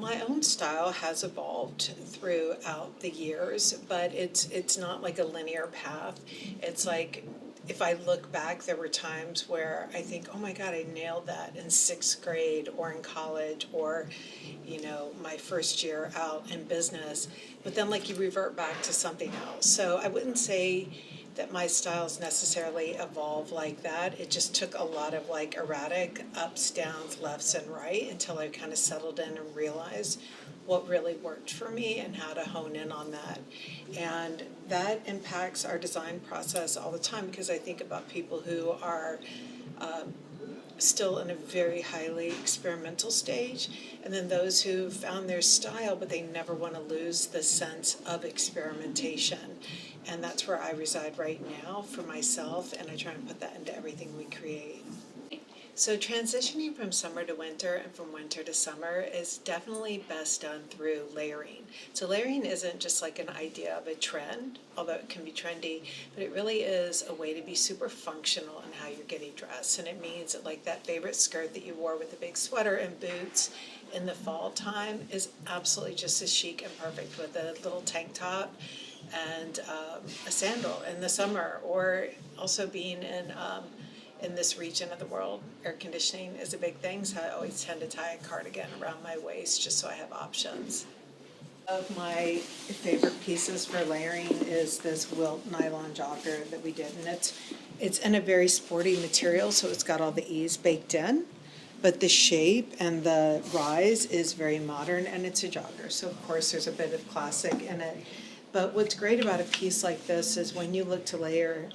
my own style has evolved throughout the years, but it's not like a linear path. It's like if I look back, there were times where I think, oh my God, I nailed that in sixth grade or in college or, my first year out in business. But then like you revert back to something else. So I wouldn't say that my styles necessarily evolve like that. It just took a lot of like erratic ups, downs, lefts, and right until I kind of settled in and realized what really worked for me and how to hone in on that. And that impacts our design process all the time because I think about people who are still in a very highly experimental stage, and then those who found their style but they never want to lose the sense of experimentation. And that's where I reside right now for myself, and I try and put that into everything we create. So transitioning from summer to winter and from winter to summer is definitely best done through layering. So layering isn't just like an idea of a trend, although it can be trendy, but it really is a way to be super functional in how you're getting dressed. And it means that like that favorite skirt that you wore with the big sweater and boots in the fall time is absolutely just as chic and perfect with a little tank top and a sandal in the summer, or also being in this region of the world, air conditioning is a big thing, so I always tend to tie a cardigan around my waist just so I have options. Of my favorite pieces for layering is this wilt nylon jogger that we did, and it's in a very sporty material, so it's got all the ease baked in, but the shape and the rise is very modern, and it's a jogger, so of course there's a bit of classic in it. But what's great about a piece like this is when you look to layer,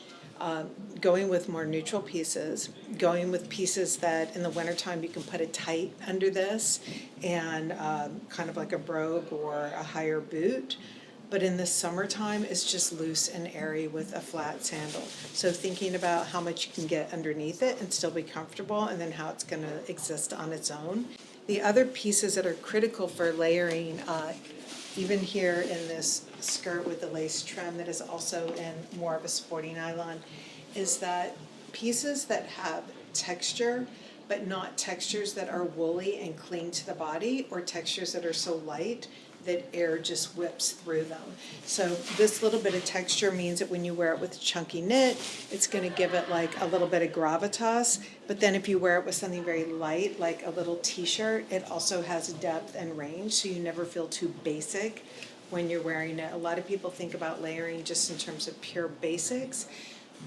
going with more neutral pieces, going with pieces that in the wintertime you can put a tight under this and kind of like a brogue or a higher boot. But in the summertime, it's just loose and airy with a flat sandal. So thinking about how much you can get underneath it and still be comfortable, and then how it's going to exist on its own. The other pieces that are critical for layering, even here in this skirt with the lace trim that is also in more of a sporty nylon, is that pieces that have texture, but not textures that are woolly and cling to the body, or textures that are so light that air just whips through them. So this little bit of texture means that when you wear it with a chunky knit, it's going to give it like a little bit of gravitas, but then if you wear it with something very light, like a little t-shirt, it also has depth and range, so you never feel too basic when you're wearing it. A lot of people think about layering just in terms of pure basics,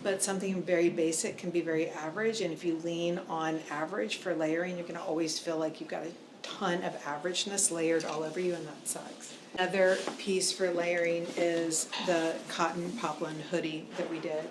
but something very basic can be very average, and if you lean on average for layering, you're going to always feel like you've got a ton of averageness layered all over you, and that sucks. Another piece for layering is the cotton poplin hoodie that we did.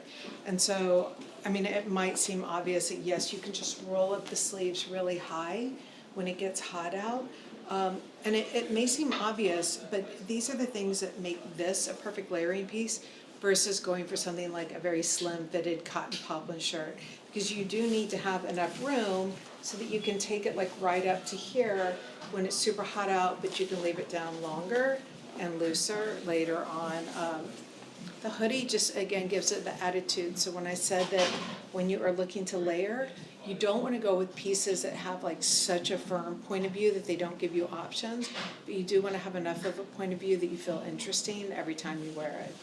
And so, I mean, it might seem obvious that yes, you can just roll up the sleeves really high when it gets hot out. And it may seem obvious, but these are the things that make this a perfect layering piece versus going for something like a very slim fitted cotton poplin shirt, because you do need to have enough room so that you can take it like right up to here when it's super hot out, but you can leave it down longer and looser later on. The hoodie just again gives it the attitude. So when I said that when you are looking to layer, you don't want to go with pieces that have like such a firm point of view that they don't give you options, but you do want to have enough of a point of view that you feel interesting every time you wear it.